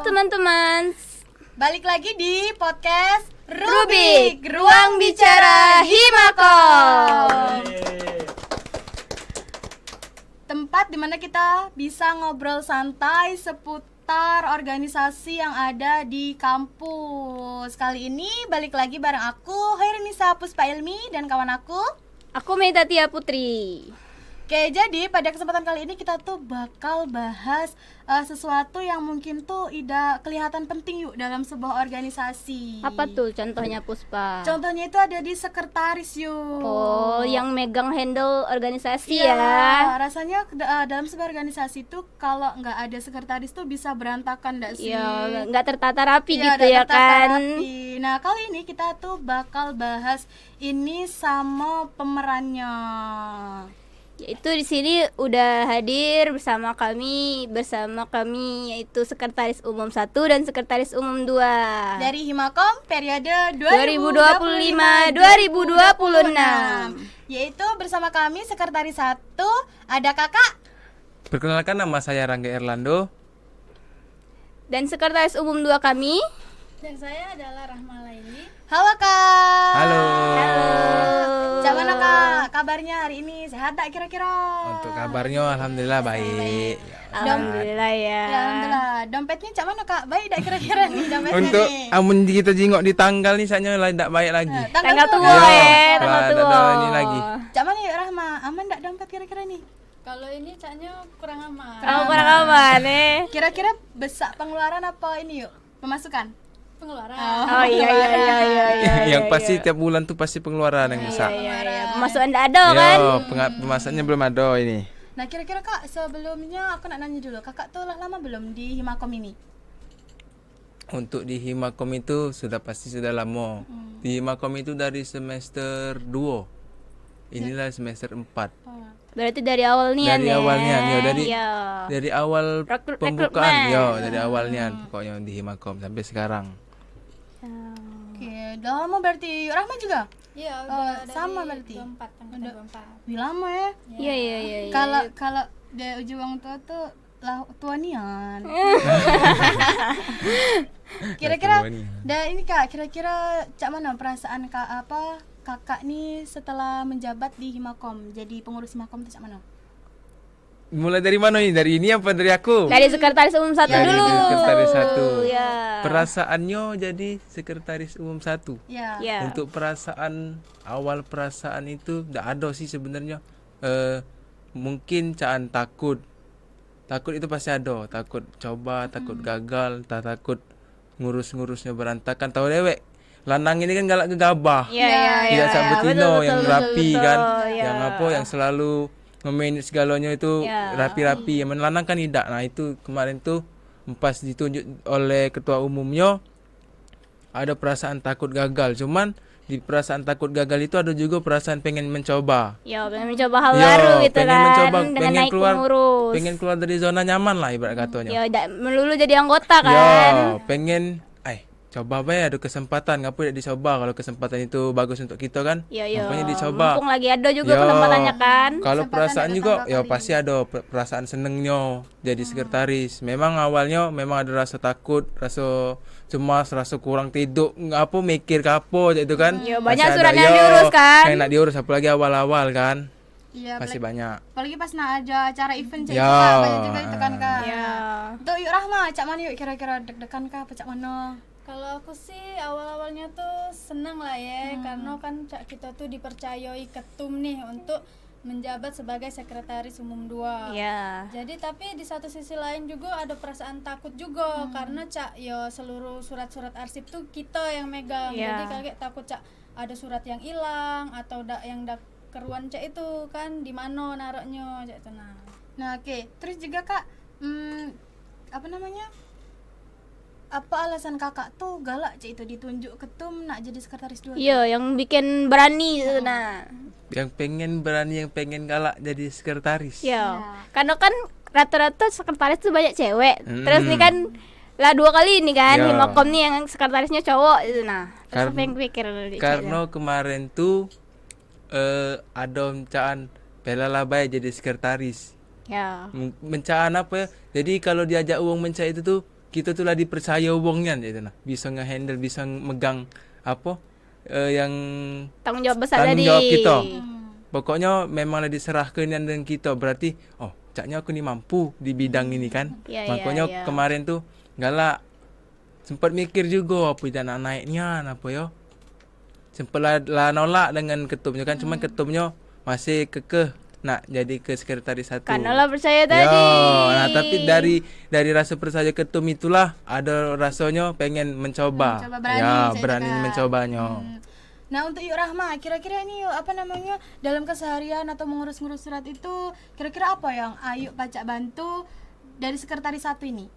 teman-teman. Balik lagi di podcast Rubik, Ruang Bicara Himakom. Tempat dimana kita bisa ngobrol santai seputar organisasi yang ada di kampus. Kali ini balik lagi bareng aku, Hairunisa Puspa Ilmi, dan kawan aku Meida Tia Putri. Oke, jadi pada kesempatan kali ini kita tuh bakal bahas sesuatu yang mungkin tuh tidak kelihatan penting yuk dalam sebuah organisasi. Apa tuh contohnya, Puspa? Contohnya itu ada di sekretaris yuk. Oh, yang megang handle organisasi Iya, ya. rasanya dalam sebuah organisasi tuh kalau nggak ada sekretaris tuh bisa berantakan nggak sih? Iya, nggak tertata rapi Iya, gitu nggak ya tertata kan. rapi. Nah, kali ini kita tuh bakal bahas ini sama pemerannya. Yaitu di sini udah hadir bersama kami yaitu Sekretaris Umum 1 dan Sekretaris Umum 2 Dari Himakom periode 2025-2026. Yaitu bersama kami Sekretaris 1 ada Kakak. Perkenalkan, nama saya Rangga Erlando. Dan Sekretaris Umum 2 kami. Dan saya adalah Rahma Laili. Halo Kak. Halo. Gimana Kak? Kabarnya hari ini sehat tak kira-kira? Untuk kabarnya alhamdulillah baik. Alhamdulillah ya. Ya, alhamdulillah. Dompetnya cak mana Kak? Baik tak kira-kira nih dompetnya Untuk nih? amun kita jengok di tanggal nih saatnya tidak baik lagi. Tanggal tua Iya, ya, tanggal lah, tua. ada ini lagi. Cak mana yuk Rahma? Aman tak dompet kira-kira nih? Kalau ini caknya kurang aman. Kamu kurang aman nih. Kira-kira besar pengeluaran apa ini yuk? Pemasukan? Pengeluaran. Oh iya. Yang pasti tiap bulan tuh pasti pengeluaran yang besar. Iya. Pemasukan tidak ada kan? Yo, pemasakannya belum ada ini. Nah kira-kira Kak, sebelumnya aku nak nanya dulu, Kakak tuh lah lama belum di Himakom ini? Untuk di Himakom itu sudah pasti sudah lama. Di Himakom itu dari semester 2. Inilah semester 4. Berarti dari awal nian Dari ya. awalnya, yo, Iya. dari awal Rekrutmen. pembukaan, dari awalnya pokoknya di Himakom sampai sekarang. Oke, udah lama berarti. Rahma juga? Iya, Oh, udah dari sama berarti? 24, angkatan 24. Wih lama ya. Iya. Kalau dari ujung orang tua tuh lah tuanian. Kira-kira Tuanian. ini Kak, kira-kira cak mana perasaan kakak nih setelah menjabat di Himakom, jadi pengurus Himakom tuh cak mana? Mulai dari mana nih? Dari ini apa dari aku? Dari Sekretaris Umum 1 Dari dulu. Sekretaris 1. Ya. Perasaannya jadi Sekretaris Umum 1. Ya. Ya. Untuk awal perasaan itu tidak ada sih sebenarnya. Mungkin caan takut itu pasti ada. Takut coba, takut gagal, takut ngurus-ngurusnya berantakan. Tahu dewek, lanang ini kan galak gegabah. Iya. Tidak sabutino yang rapi kan, ya. yang yang selalu nge-manage segalanya itu Ya. rapi-rapi. Yang melanang kan tidak. Nah itu kemarin tuh pas ditunjuk oleh ketua umumnya ada perasaan takut gagal. Cuman di perasaan takut gagal itu ada juga perasaan pengen mencoba. Ya, pengen mencoba hal Yo, baru gitu pengen kan. mencoba, dengan pengen naik keluar, pengurus. pengen keluar dari zona nyaman lah ibarat katanya. Ya, tidak melulu jadi anggota Yo, kan. pengen coba bae ada kesempatan, ngapa tidak dicoba kalau kesempatan itu bagus untuk kita kan? Iya. Makanya dicoba. Mumpung lagi ada juga Yo, kesempatannya kan. Kalau Kesempatan perasaan datang juga dua ya kali. pasti ada perasaan senengnya jadi sekretaris. Memang awalnya memang ada rasa takut, rasa cemas, rasa kurang tidur, ngapa mikir kapo itu kan. Yo, Pasti banyak ada, surat yang yo, diurus kan. Yang nak diurus apalagi awal-awal kan. Iya, Pasti banyak. apalagi pas nak ada acara event cak Ya. itu Kak, banyak juga itu kan Kak. Ya. Tuh yuk Rahma, cak mana yuk kira-kira deg-degan Kak, apa cak mana? Kalau aku sih awal-awalnya tuh seneng lah ya, karena kan kita tuh dipercayai ketum nih untuk menjabat sebagai sekretaris umum 2. Ya. Jadi tapi di satu sisi lain juga ada perasaan takut juga karena seluruh surat-surat arsip tuh kita yang megang. Ya. Jadi kaget takut ada surat yang hilang atau yang keruan itu kan di mana naroknya itu nah. Nah oke, terus juga Kak, apa namanya? Apa alasan kakak tuh galak cik itu ditunjuk ketum nak jadi sekretaris 2? Iya, yang bikin berani itu nah. Yang pengen berani, yang pengen galak jadi sekretaris. Iya. Karena kan rata-rata sekretaris tuh banyak cewek. Terus nih kan lah 2 kali ini kan Ya. Himakom nih yang sekretarisnya cowok itu nah. Terus apa yang pikir Karena kemarin tuh ada mencaan bela baik jadi sekretaris. ya. Mencaan apa ya? Jadi kalau diajak uang mencah itu tuh kita tuh lah dipercaya wongnya gitu nah. Bisa ngehandle, bisa megang apa yang Tanggung jawab besar tanggung tadi. jawab kita. Pokoknya memanglah diserahkan dengan kita, berarti oh caknya aku nih mampu di bidang ini kan. Ya, Makanya ya. kemarin tuh galak sempat mikir juga apa tidak nak naiknya apa yo. Sempat lah nolak dengan ketumnya kan, cuman ketumnya masih kekeh nak jadi ke sekretaris 1. Karena lah percaya Yo, tadi. nah tapi dari rasa percaya ketum itulah ada rasanya pengen mencoba. Mencoba, berani, Ya, saya berani cakap. mencobanya. Nah untuk Yuk Rahma, kira-kira ini yuk apa namanya dalam keseharian atau mengurus-ngurus surat itu kira-kira apa yang Ayu Pacak bantu dari sekretaris 1 ini?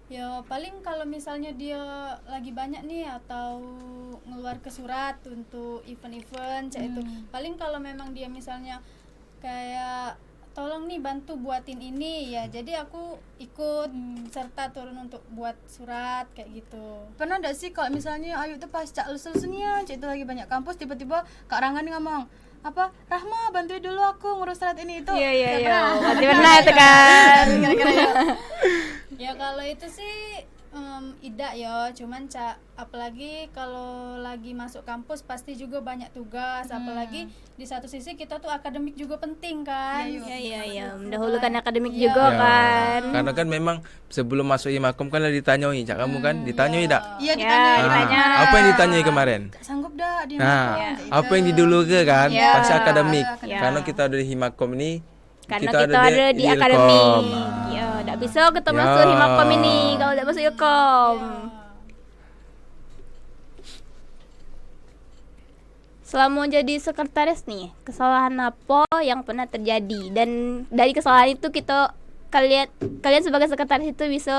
Ya paling kalau misalnya dia lagi banyak nih atau ngeluar ke surat untuk event-event cak itu. Paling kalau memang dia misalnya kayak tolong nih bantu buatin ini ya, jadi aku ikut serta turun untuk buat surat kayak gitu. Pernah enggak sih kalau misalnya Ayu tuh pas cak lusul-lusulnya, cak itu lagi banyak kampus, tiba-tiba Kak Ranggan ngomong, apa, Rahma bantuin dulu aku ngurus surat ini itu. Iya iya Nggak iya. pernah? Pasti pernah itu kan. Kira-kira ya. Ya kalau itu sih tidak ya, cuman apalagi kalau lagi masuk kampus pasti juga banyak tugas, apalagi di satu sisi kita tuh akademik juga penting kan. Iya iya iya. Mendahulukan akademik Iya. juga Ya, kan. karena kan memang sebelum masuk Himakom kan lah ditanyoi, cak kamu kan ditanyoi tak? Iya Ya, ditanya. ditanya. Apa yang ditanyoi kemarin? Sanggup dah dia Nah, makan, cak apa itu. yang didulu ke kan? Ya. Pasti akademik. Ya. Karena kita ada di Himakom ini, Karena kita ada di Ilkom. akademik. Ya, enggak bisa kita Ya. masuk Himakom ini kalau enggak masuk Ilkom. Selama jadi sekretaris nih, kesalahan apa yang pernah terjadi dan dari kesalahan itu kalian sebagai sekretaris itu bisa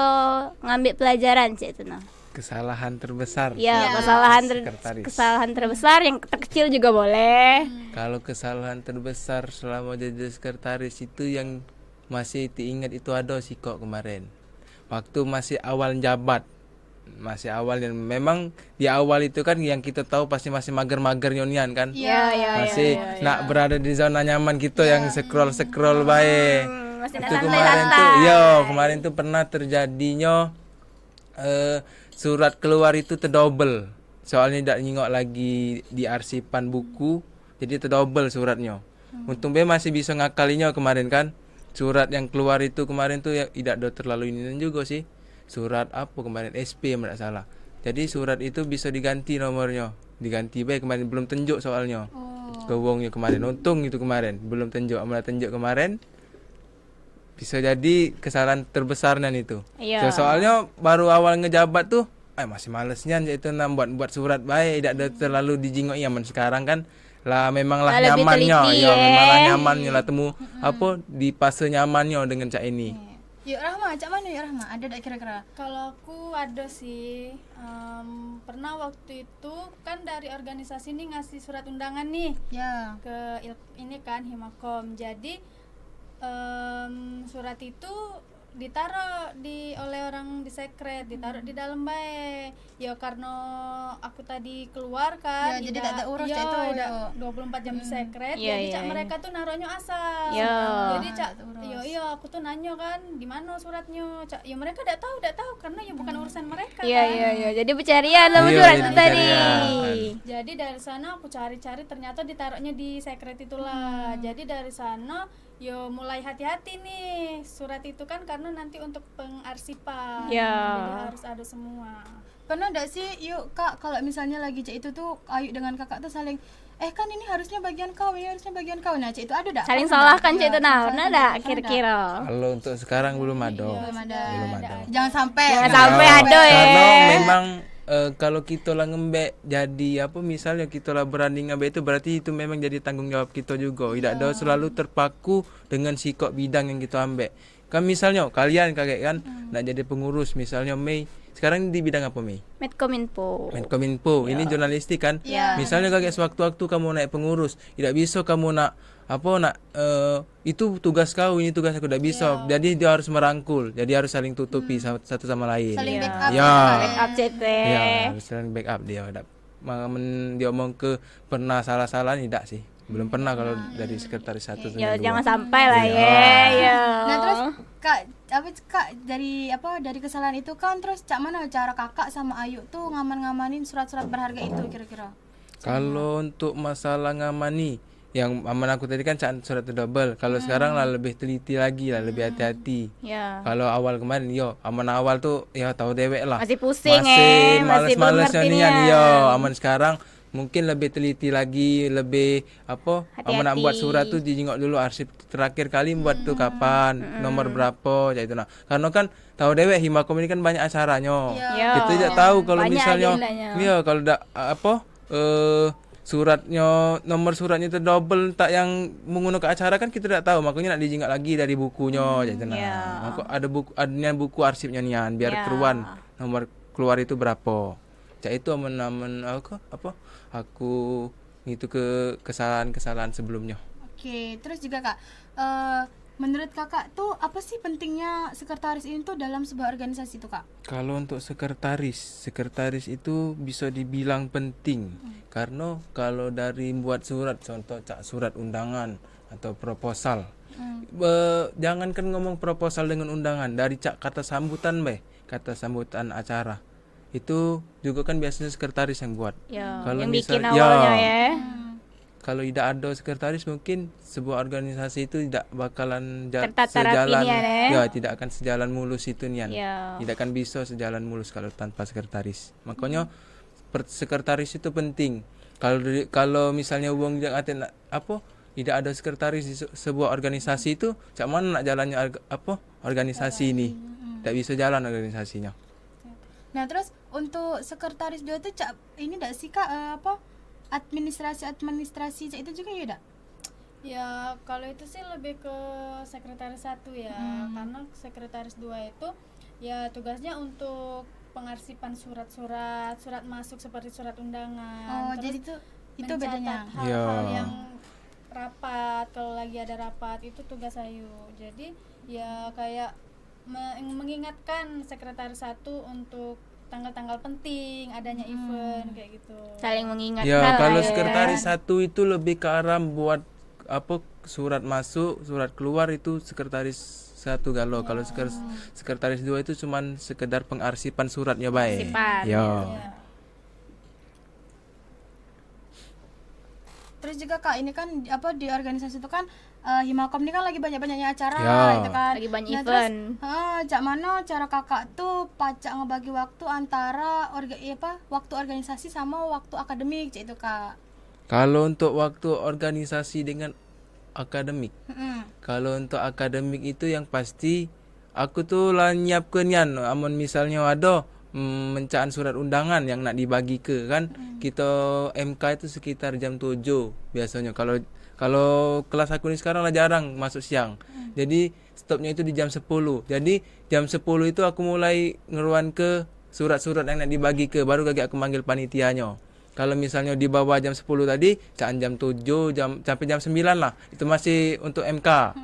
ngambil pelajaran cik itu nah. Kesalahan terbesar. Ya, Sekretaris. kesalahan terbesar yang terkecil juga boleh. Kalau kesalahan terbesar selama jadi sekretaris itu yang masih diingat itu ada sih kok kemarin. Waktu masih awal jabat. Masih awal dan memang di awal itu kan yang kita tahu pasti masih mager-mager nyonian kan. Ya, ya, Masih nak berada di zona nyaman kita yang scroll baik. Masih Itu kemarin tuh, kemarin tuh pernah terjadinya surat keluar itu terdouble. Soalnya tidak nyingok lagi di arsipan buku, jadi terdouble suratnya. Untung be masih bisa ngakalinya kemarin kan. Surat yang keluar itu kemarin tuh ya tidak ada terlalu ini juga sih. Surat apa kemarin SP tidak salah. Jadi surat itu bisa diganti nomornya. Diganti baik kemarin belum tunjuk soalnya. Ke wongnya kemarin untung itu kemarin belum tunjuk, malah tunjuk kemarin. Bisa jadi kesalahan terbesarnya itu. Iya. Soalnya baru awal ngejabat tuh masih malesnya itu buat surat baik, tidak ada terlalu dijingok aman. Sekarang kan lah memanglah Lebih nyamannya, teliti, ya ya. memanglah nyamannya lah temu apa di fase nyamannya dengan cak ini. Yuk Rahma, cak mana Yuk Rahma? Ada tak kira-kira? Kalau aku ada sih, pernah waktu itu kan dari organisasi ini ngasih surat undangan nih Ya. ke ini kan Himakom. Jadi surat itu ditaruh oleh orang di sekret, ditaruh di dalam bae. Ya karena aku tadi keluar kan, Ya, jadi tak ada urus ya, cak itu, tidak yuk. 24 jam di sekret. Iya, Jadi iya, cak iya. mereka tuh naruhnya asal. Ya. Jadi cak, iya aku tuh nanya kan, di mana suratnya? Cak, ya mereka tidak tahu karena ya bukan urusan mereka. Iya kan. iya iya. Jadi pencarian sama Iya, surat jadi itu tadi. pencarian. Jadi dari sana aku cari-cari ternyata ditaruhnya di sekret itulah. Jadi dari sana yo mulai hati-hati nih surat itu kan karena nanti untuk pengarsipan. Ya. Jadi harus ada semua. Pernah enggak sih Yuk Kak kalau misalnya lagi cak itu tuh Ayu dengan kakak tuh saling kan ini harusnya bagian kau, ini harusnya bagian kau. Nah, cak itu ada enggak? Saling Pernah salahkan nggak? cik itu Iya, nah. saling Pernah salahkan. enggak Pernah kira-kira? Kalau untuk sekarang belum ada. Belum ada. Belum ada. Jangan sampai. Jangan sampai ada ya. Karena memang kalau kita lah ngembek jadi apa misalnya kita lah berani ngembek itu berarti itu memang jadi tanggung jawab kita juga. Tidak ada selalu terpaku dengan sikap bidang yang kita ambek. Kan misalnya kalian kakek kan nak jadi pengurus misalnya Mei. Sekarang di bidang apa Mei? Medkominfo. Menkominfo. Ini jurnalistik kan. Misalnya kakek sewaktu-waktu kamu naik pengurus, tidak bisa kamu nak itu tugas kau, ini tugas aku, tidak bisa. Jadi dia harus merangkul. Jadi harus saling tutupi satu sama lain. Saling backup. Ya. Backup CT. Ya, harus saling backup dia. Dia omong ke pernah salah-salah tidak sih. Belum pernah kalau dari sekretaris 1 Ya sampai 2. jangan sampai lah Iya. ya. Nah terus kak dari kesalahan itu kan, terus cak mana cara kakak sama Ayu tuh ngamanin surat-surat berharga itu kira-kira? Kalau untuk masalah ngamani, yang aman aku tadi kan surat double. Kalau sekarang lah lebih teliti lagi lah, lebih hati-hati. Ya. Kalau awal kemarin aman awal tuh ya tahu dewek lah. Masih pusing masih masih belum males-males ngerti nian nian. yo. Aman sekarang mungkin lebih teliti lagi, lebih aman nak buat surat tuh dijengok dulu arsip terakhir kali buat tuh kapan, nomor berapa, ya itu nah. Karena kan tahu dewek Himakom ini kan banyak acaranya. Ya. Kita tidak tahu kalau Banyak misalnya agendanya. iya kalau suratnya nomor suratnya itu double tak yang menggunakan acara kan kita tidak tahu, makanya nak dijingak lagi dari bukunya jadi nah. Ya. Maka ada buku arsipnya nian biar Ya. keruan nomor keluar itu berapa. Cak itu aman aku itu ke kesalahan sebelumnya. Oke, terus juga kak, menurut kakak tuh apa sih pentingnya sekretaris ini tuh dalam sebuah organisasi tuh kak? Kalau untuk sekretaris itu bisa dibilang penting karena kalau dari buat surat, contoh surat undangan atau proposal, jangankan ngomong proposal dengan undangan, dari kata sambutan kata sambutan acara itu juga kan biasanya sekretaris yang buat. Ya, Kalau yang bikin misal- awalnya ya. Kalau tidak ada sekretaris mungkin sebuah organisasi itu tidak bakalan Tertata rapi sejalan, nian, ya tidak akan sejalan mulus itu nian. Ya. Tidak akan bisa sejalan mulus kalau tanpa sekretaris. Makanya sekretaris itu penting. Kalau misalnya uang tidak ada sekretaris di sebuah organisasi itu, cak mana nak jalannya organisasi ini? Tidak bisa jalan organisasinya. Nah terus untuk sekretaris 2 tuh cak ini enggak sih kak administrasi cak itu juga ya dak? Ya kalau itu sih lebih ke sekretaris 1 ya, karena sekretaris 2 itu ya tugasnya untuk pengarsipan surat masuk seperti surat undangan. Oh jadi tuh itu mencatat bedanya. hal-hal Ya. yang rapat, kalau lagi ada rapat itu tugas Ayu. Jadi ya kayak mengingatkan sekretaris 1 untuk tanggal-tanggal penting adanya event kayak gitu. Saling mengingatkan Ya, lah kalau ya. sekretaris 1 itu lebih ke arah buat surat masuk, surat keluar itu sekretaris 1 galau. Kalau sekretaris 2 itu cuman sekedar pengarsipan suratnya baik. Pengarsipan, Ya. Ya. Terus juga kak ini kan di organisasi itu kan Himakom ini kan lagi banyak-banyaknya acara Ya. itu kan. Lagi banyak Nah, event. Terus, cak mana cara kakak tuh pacak ngebagi waktu antara waktu organisasi sama waktu akademik cak itu kak. Kalau untuk waktu organisasi dengan akademik, Mm-mm. kalau untuk akademik itu yang pasti aku tuh lah nyiapkan yan, amun misalnya ada mencaan surat undangan yang nak dibagi ke kan, kita MK itu sekitar jam 7 biasanya. Kalau kelas aku ini sekarang lah jarang masuk siang. Jadi stopnya itu di jam 10. Jadi jam 10 itu aku mulai ngeruan ke surat-surat yang nak dibagi ke, baru kagak aku manggil panitianya. Kalau misalnya di bawah jam 10 tadi, jam 7 sampai jam 9 lah. Itu masih untuk MK.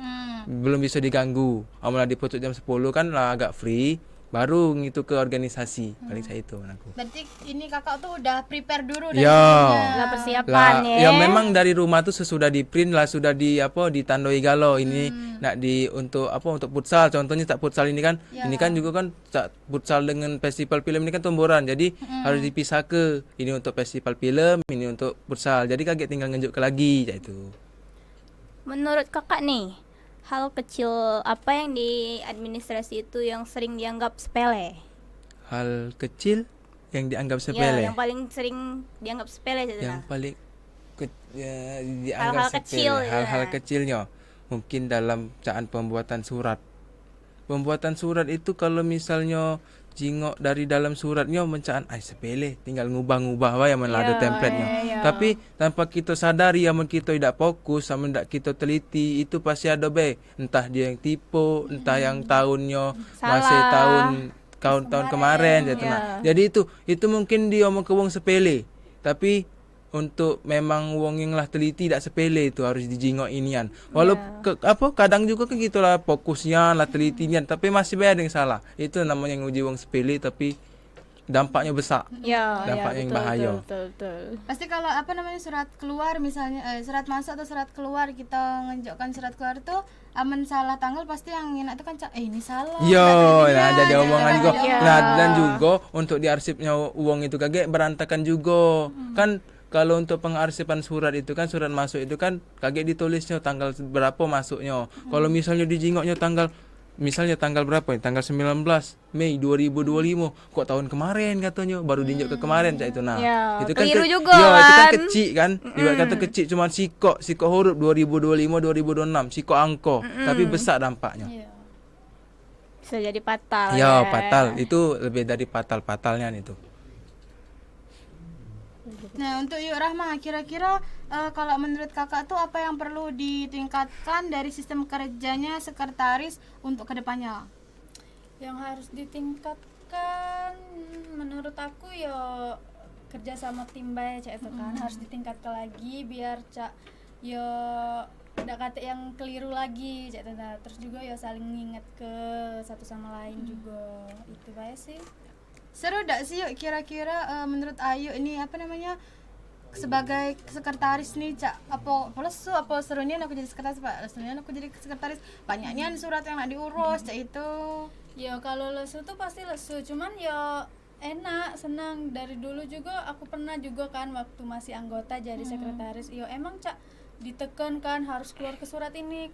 Belum bisa diganggu. Amulah diputus jam 10 kan lah agak free, baru ngitu ke organisasi. Paling saya itu aku. Berarti ini kakak tuh udah prepare dulu dari Ya. sebelumnya. Lah persiapan ya. Ya memang dari rumah tuh sesudah di print lah, sudah ditandai galau ini nak untuk futsal, contohnya tak futsal ini kan. Ini kan juga kan tak futsal dengan festival film ini kan tomboran. Jadi harus dipisah ke ini untuk festival film, ini untuk futsal. Jadi kaget tinggal ngejuk ke lagi ya itu. Menurut kakak nih, hal kecil apa yang di administrasi itu yang sering dianggap sepele? Hal kecil yang dianggap Ya, sepele. yang paling sering dianggap sepele itu. Yang paling dianggap Hal-hal sepele. kecil, ya. Hal-hal kecilnya mungkin dalam caan pembuatan surat. Pembuatan surat itu kalau misalnya jingok dari dalam suratnya mencaan sepele, tinggal ngubah-ngubah wae amun ada template-nya. Tapi tanpa kita sadari amun kita tidak fokus, amun tidak kita teliti, itu pasti ada entah dia yang tipu, entah yang tahunnya masih tahun kemarin gitu nah. Jadi itu mungkin dia omong ke wong sepele. Tapi untuk memang wong yang lah teliti tidak sepele itu harus dijingok inian. Walaupun kadang juga kan gitulah fokusnya lah telitinya, tapi masih banyak yang salah. Itu namanya yang uji wong sepele tapi dampaknya besar. Ya, Dampaknya yang bahaya. betul. Pasti kalau apa namanya surat keluar misalnya surat masuk atau surat keluar kita ngejokkan surat keluar tuh aman salah tanggal pasti yang enak tuh kan ini salah. Yo, Gitu nah ya, jadi omongan juga. Iya. Nah, dan juga untuk diarsipnya uang itu kagak berantakan juga. Kan kalau untuk pengarsipan surat itu kan surat masuk itu kan kagak ditulisnya tanggal berapa masuknya. Kalau misalnya dijingoknya tanggal berapa ya? Tanggal 19 Mei 2025. Kok tahun kemarin katanya baru diinjak ke kemarin cak itu. Nah, Ya, itu kan keliru juga itu kan kan. kecil kan. Ibarat kata kecil cuman sikok huruf 2025 2026, sikok angko, tapi besar dampaknya. Iya. Bisa jadi fatal. Ya, fatal. Itu lebih dari fatal-fatalnya itu. Nah, untuk Yuk Rahma, kira-kira kalau menurut kakak tuh apa yang perlu ditingkatkan dari sistem kerjanya sekretaris untuk kedepannya? Yang harus ditingkatkan menurut aku ya kerja sama tim baik cak itu kan harus ditingkatkan lagi biar cak ya tidak kata yang keliru lagi cak itu. Nah, terus juga ya saling nginget ke satu sama lain juga itu baik sih. Seru gak sih Yuk kira-kira menurut Ayu ini apa namanya sebagai sekretaris nih cak apa lesu apa serunya aku jadi sekretaris pak lesunya aku jadi sekretaris banyaknya surat yang nak diurus cak itu. Ya kalau lesu tuh pasti lesu, cuman ya enak, senang. Dari dulu juga aku pernah juga kan waktu masih anggota jadi sekretaris. Ya emang cak ditekan kan harus keluar ke surat ini,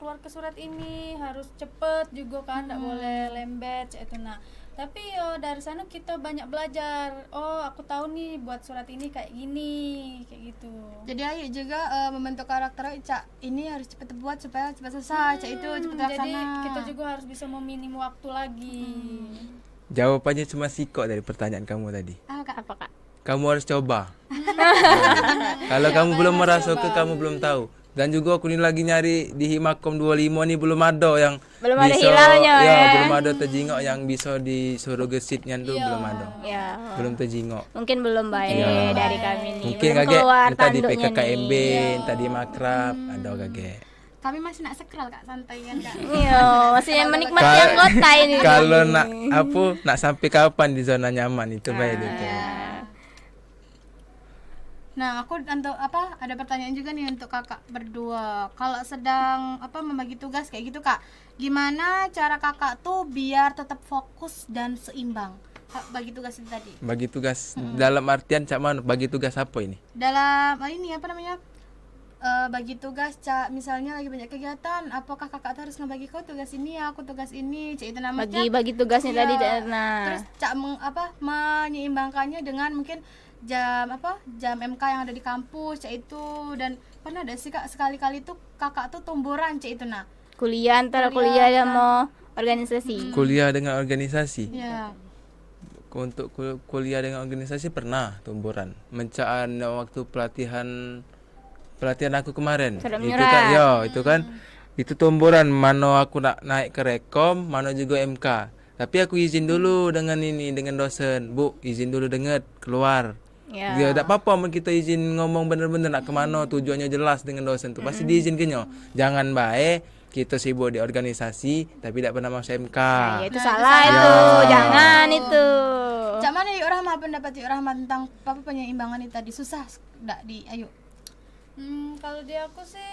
harus cepet juga kan, nggak boleh lembet cak itu. Nah tapi yo dari sana kita banyak belajar. Oh aku tahu nih buat surat ini kayak gini, kayak gitu. Jadi Ayu juga membentuk karakter cak ini harus cepet buat supaya cepet selesai cak itu cepet Jadi laksana. kita juga harus bisa meminim waktu lagi. Jawabannya cuma sikok dari pertanyaan kamu tadi. Kak? Apa kak? Kamu harus coba. Kalau kamu belum merasa kamu belum tahu. Dan juga aku ini lagi nyari di Himakom 25 nih belum ada yang Belum ada bisa, hilalnya ya, ya. belum ada terjingok yang bisa disuruh gesitnya tuh belum ada. Ya. Belum terjingok. Mungkin belum baik Iya. dari kami nih. Mungkin Belum kage keluar entah di tanduknya PKKMB, nih. entah di Makrab, ada kage. Kami masih nak scroll kak santai kan kak. Iya, masih menikmati Ka- anggota ini. Kalau nak sampai kapan di zona nyaman itu baik itu. Nah, aku untuk apa? Ada pertanyaan juga nih untuk kakak berdua. Kalau sedang apa membagi tugas kayak gitu kak, gimana cara kakak tuh biar tetap fokus dan seimbang? Bagi tugas itu tadi. Bagi tugas dalam artian cak mana? Bagi tugas apa ini? Dalam ini apa namanya? Bagi tugas cak misalnya lagi banyak kegiatan, apakah kakak tuh harus ngebagi kok tugas ini ya, aku tugas ini, cak itu namanya. Bagi tugasnya Iya. tadi. Nah, Terus cak menyeimbangkannya dengan mungkin jam MK yang ada di kampus cak itu. Dan pernah ada sih kak sekali-kali tuh kakak tuh tumburan cak itu nah kuliah antara kuliah sama organisasi. Kuliah dengan organisasi. ya. Untuk kuliah dengan organisasi pernah tumburan. Mencaan waktu pelatihan aku kemarin. Surat Itu menyurat. kan, ya, itu kan itu tumburan mana aku nak naik ke Rekom, mana juga MK. Tapi aku izin dulu dengan dosen. Bu, izin dulu dengar keluar. Ya. Ya, tak apa-apa mun kita izin ngomong bener-bener nak kemana tujuannya jelas dengan dosen tuh pasti diizinkannya. Jangan baik kita sibuk di organisasi tapi tidak pernah masuk MK. Ya, itu salah itu. Jangan itu. Cak mana Yuk Rahma pendapat Yuk Rahma tentang apa penyeimbangan itu tadi susah nggak di Ayu? Kalau di aku sih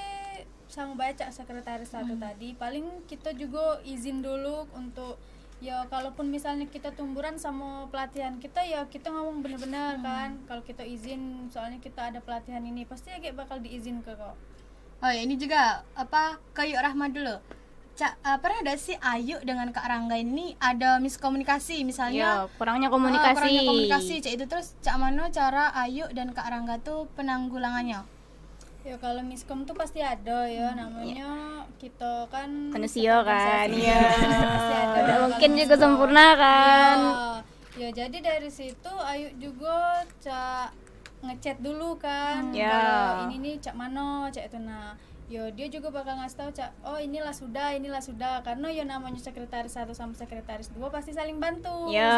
sama baca sekretaris satu tadi paling kita juga izin dulu untuk ya kalaupun misalnya kita tumburan sama pelatihan kita ya kita ngomong bener-bener kan kalau kita izin soalnya kita ada pelatihan ini pasti ya kayak bakal diizin ke kok. Oh ya, ini juga apa ke Yuk Rahma dulu. Cak pernah ada sih Ayu dengan Kak Rangga ini ada miskomunikasi misalnya. Ya, kurangnya komunikasi. Kurangnya komunikasi cak itu terus cak mana cara Ayu dan Kak Rangga tuh penanggulangannya? Ya kalau miskom tuh pasti ada ya namanya kita kan Manusia kan, organisasi. iya. Pasti ada. Tidak Kalau mungkin juga miskom. sempurna kan. Ya jadi dari situ Ayu juga cak ngechat dulu kan. Ya. Kalau ini nih cak mano cak itu nah. Yo dia juga bakal ngasih tahu cak oh inilah sudah karena ya namanya sekretaris 1 sama sekretaris 2 pasti saling bantu Ya,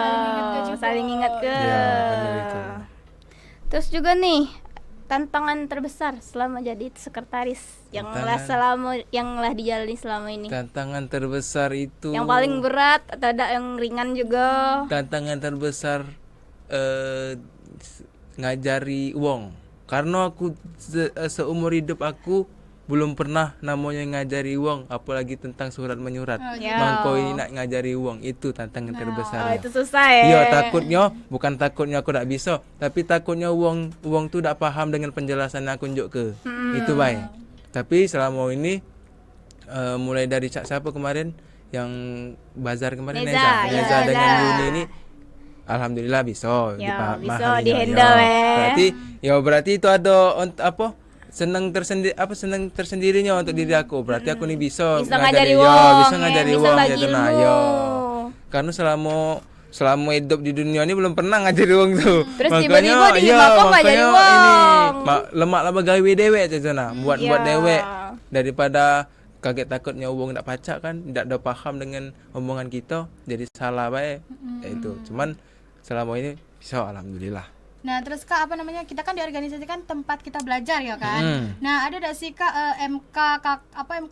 saling ingat ke. Ya, benar itu. Terus juga nih tantangan terbesar selama jadi sekretaris yang lah dijalani selama ini. Tantangan terbesar itu Yang paling berat atau ada yang ringan juga? tantangan terbesar ngajari wong. Karena aku seumur hidup aku belum pernah namanya ngajari wong, apalagi tentang surat menyurat. Ya. Mangko ini nak ngajari wong, itu tantangan terbesarnya. Itu susah ya. Iya, takutnya bukan takutnya aku tak bisa, tapi takutnya wong tuh tak paham dengan penjelasan yang aku unjuk ke. Itu baik. Tapi selama ini mulai dari siapa kemarin yang bazar kemarin, Neza dengan Yuni ini alhamdulillah bisa Ya, dipahami. bisa dihandle, Berarti itu ada senang tersendirinya untuk diri aku. Berarti aku nih bisa ngajari ya, wong, bisa ngajari bisa wong bagi gitu nah, ilmu. ya. Karena selama hidup di dunia ini belum pernah ngajari wong tuh. Terus tiba-tiba di makom ngajari makanya wong. Lemak lah begawe dewek aja nah. Buat Ya. dewek daripada kaget takutnya wong tak pacak kan, tidak ada paham dengan omongan kita, jadi salah baik. Itu. Cuman selama ini bisa alhamdulillah. Nah, terus Kak, apa namanya? Kita kan di organisasi kan tempat kita belajar ya kan. Nah, ada enggak sih Kak MK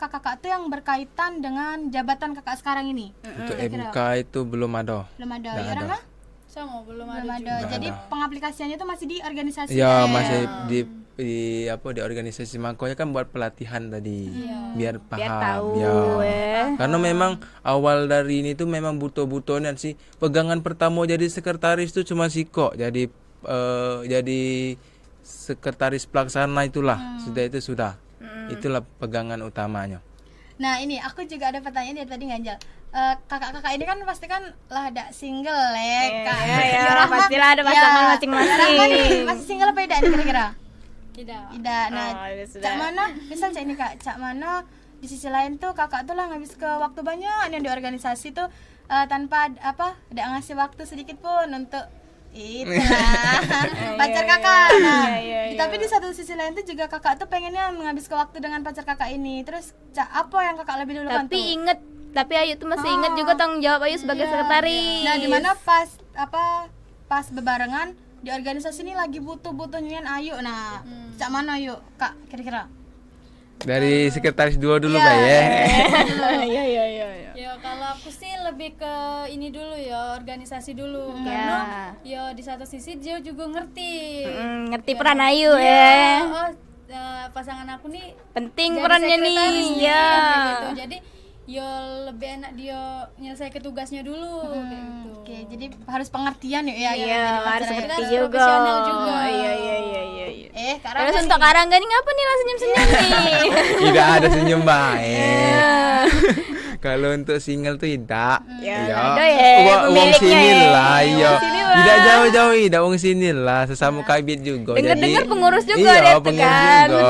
Kakak tuh yang berkaitan dengan jabatan Kakak sekarang ini? Untuk MK itu belum ada. Belum ada. Nggak Ya, ada. Rama? Sama belum Belum ada ada. juga. Jadi pengaplikasiannya tuh masih di organisasi. Ya, masih di organisasi Mangkonya kan buat pelatihan tadi. Biar paham. Biar tahu Ya. Karena memang awal dari ini tuh memang butuh-butuhnya sih. Pegangan pertama jadi sekretaris tuh cuma Siko. Jadi sekretaris pelaksana itulah. Sudah. Itulah pegangan utamanya. Nah, ini aku juga ada pertanyaan dari tadi Nganjal. Kakak-kakak ini kan pasti kan lah ada single ya, Kak. Ya, pastilah ada pasangan masing-masing. Rama nih masih single apa tidak nih kira-kira? Tidak. Tidak. Nah, ya sudah. Cak mana? Misal Cak ini Kak, Cak mana di sisi lain tuh kakak tuh lah ngabis ke waktu banyak yang di organisasi tuh tanpa tidak ngasih waktu sedikit pun untuk itu pacar kakak. Nah, tapi di satu sisi lain tuh juga kakak tuh pengennya menghabiskan waktu dengan pacar kakak ini. Terus Cak, apa yang kakak lebih dulukan tuh? Tapi Ayu tuh masih inget juga tanggung jawab Ayu sebagai sekretaris. Nah, dimana pas bebarengan di organisasi ini lagi butuh-butuhnya Ayu. Nah, Cak mana Ayu, Kak, kira-kira? Dari sekretaris 2 dulu Pak ya. Iya. Ya kalau aku sih lebih ke ini dulu ya, organisasi dulu. Karena ya di satu sisi dia juga ngerti. Ngerti peran Ayu Pasangan aku nih penting jadi perannya sekretaris nih. nih, Ya. kayak gitu. Jadi ya lebih enak dia nyelesai ke tugasnya dulu kayak gitu. Oke, jadi harus pengertian yuk ya. Iya, harus pacar ya. ngerti Harus juga. profesional juga. Iya. Kak Terus Rama untuk nih. Karangga nih ngapa nih lah senyum-senyum nih? Tidak ada senyum baik. Kalau untuk single tuh tidak. Ya, ada ya, Wong pemiliknya sini ya. lah, iya. Wong sini lah. Tidak jauh-jauh, tidak wong sini lah, sesama kabit juga. Dengar-dengar Jadi pengurus juga iya, ada tuh pengurus kan. juga.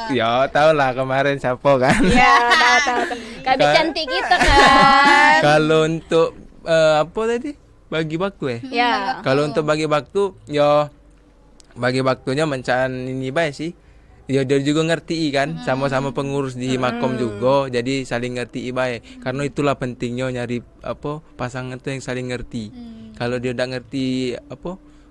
Ya, tahu lah kemarin siapa kan. Iya, tahu. Kabit cantik kita kan. Kalau untuk apa tadi? Bagi waktu ya. Ya. Kalau untuk bagi waktu, ya bagi waktunya mencan ini baik sih. Ya dia juga ngerti kan, sama-sama pengurus di makom juga, jadi saling ngerti baik. Karena itulah pentingnya nyari pasangan tuh yang saling ngerti. Kalau dia udah ngerti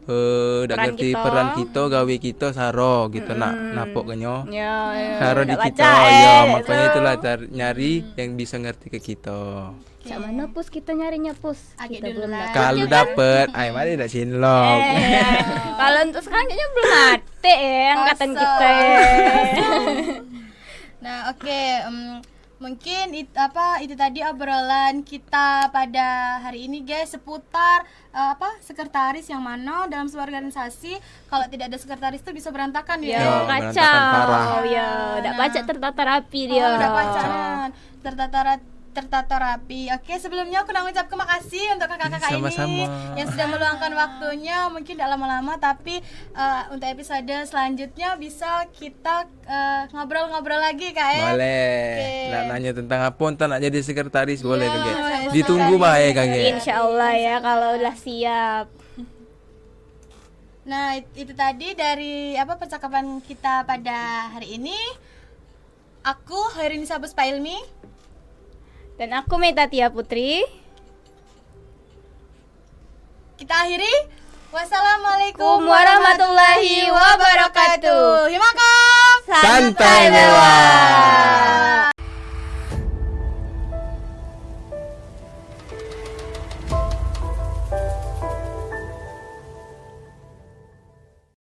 udah ngerti peran kita, gawe kita saro gitu napok kenyo. Ya. Saro di Nggak kita baca, ya, gitu. makanya itulah nyari yang bisa ngerti ke kita. Cak mana Pus kita nyarinya Pus? Agak Kita dulu belum lah. dapet. Kalau dapet, ay mari dak cinlok. Kalau untuk sekarang kayaknya belum ada ya angkatan Kosong. kita. Nah, oke, mungkin itu tadi obrolan kita pada hari ini guys seputar sekretaris yang mana dalam sebuah organisasi kalau tidak ada sekretaris itu bisa berantakan ya. Ya, berantakan parah. Kacau ya. Nggak baca tertata rapi dia. Udah pacaran, tertata rapi. Oke, sebelumnya aku nak ucap terima kasih untuk kakak-kakak Sama-sama. ini yang sudah meluangkan waktunya. Mungkin tidak lama-lama, tapi untuk episode selanjutnya bisa kita ngobrol-ngobrol lagi kak ya. Boleh. Oke. Nak nanya tentang apa entar nak jadi sekretaris boleh kakek. Ditunggu baik kakek. Insya Allah ya kalau udah siap. Nah, itu tadi dari percakapan kita pada hari ini. Aku Hairinisa Puspailmi. Dan aku Meta Tia Putri. Kita akhiri. Wassalamualaikum warahmatullahi wabarakatuh. Himakam. Santai mewah.